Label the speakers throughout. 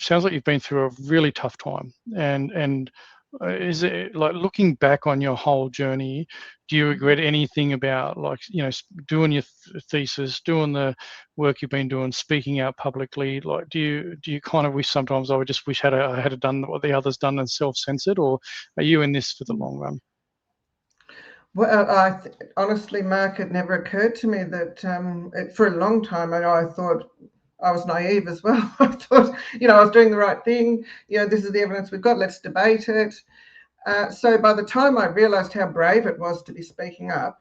Speaker 1: sounds like you've been through a really tough time. And is it like, looking back on your whole journey, do you regret anything about, like, doing your thesis, doing the work you've been doing, speaking out publicly? Like, do you kind of wish sometimes, I would just wish I had done what the others done and self-censored, or are you in this for the long run?
Speaker 2: Well, honestly, Mark, it never occurred to me that for a long time, I thought I was naive as well. I thought, I was doing the right thing. This is the evidence we've got. Let's debate it. So by the time I realised how brave it was to be speaking up,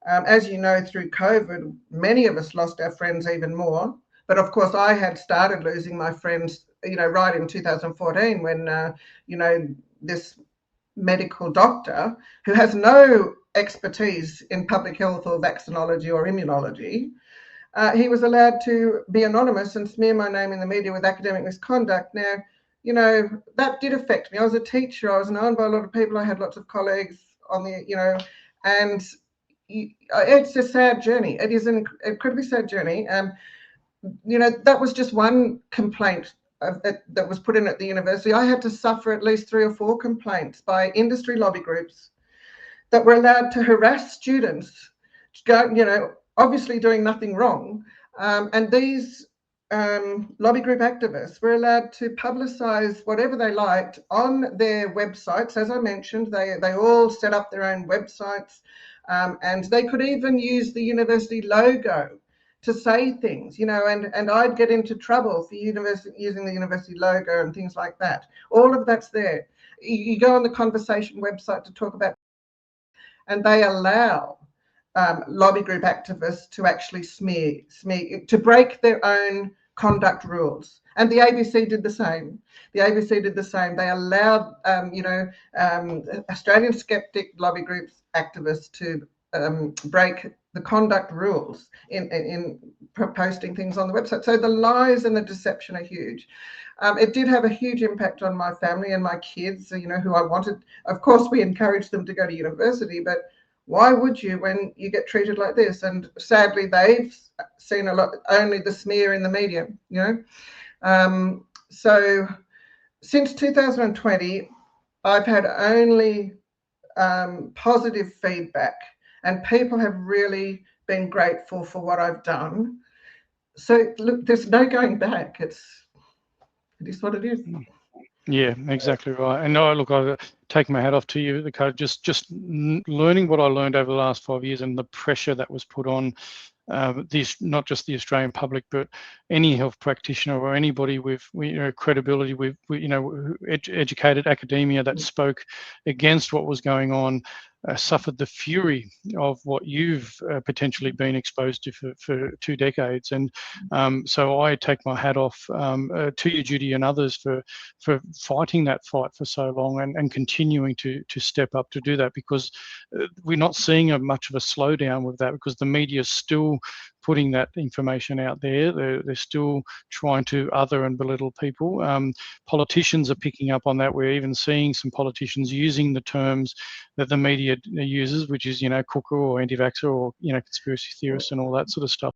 Speaker 2: as you know, through COVID, many of us lost our friends even more. But of course, I had started losing my friends, right in 2014 when, this medical doctor who has no expertise in public health or vaccinology or immunology, he was allowed to be anonymous and smear my name in the media with academic misconduct. Now, that did affect me. I was a teacher. I was known by a lot of people. I had lots of colleagues on the, and it's a sad journey. It is an incredibly sad journey. That was just one complaint that was put in at the university. I had to suffer at least 3 or 4 complaints by industry lobby groups that were allowed to harass students, obviously doing nothing wrong. And these lobby group activists were allowed to publicise whatever they liked on their websites. As I mentioned, they all set up their own websites, and they could even use the university logo to say things, and I'd get into trouble for using the university logo and things like that. All of that's there. You go on the Conversation website to talk about, and they allow lobby group activists to actually smear, to break their own conduct rules. And the ABC did the same. They allowed, Australian skeptic lobby groups activists to break the conduct rules in posting things on the website. So the lies and the deception are huge. It did have a huge impact on my family and my kids, who I wanted. Of course, we encouraged them to go to university, but why would you when you get treated like this? And sadly, they've seen a lot, only the smear in the media, So since 2020, I've had only positive feedback, and people have really been grateful for what I've done. So look, there's no going back. It is what it is.
Speaker 1: Yeah, exactly right. And no, look, I take my hat off to you, the coach. Just learning what I learned over the last 5 years and the pressure that was put on not just the Australian public, but any health practitioner or anybody with credibility, with educated academia that spoke against what was going on, suffered the fury of what you've potentially been exposed to for 2 decades. And so I take my hat off to you, Judy, and others for fighting that fight for so long and continuing to step up to do that, because we're not seeing much of a slowdown with that, because the media is still putting that information out there. They're still trying to other and belittle people. Politicians are picking up on that. We're even seeing some politicians using the terms that the media uses, which is, cooker or anti-vaxxer or, conspiracy theorists and all that sort of stuff.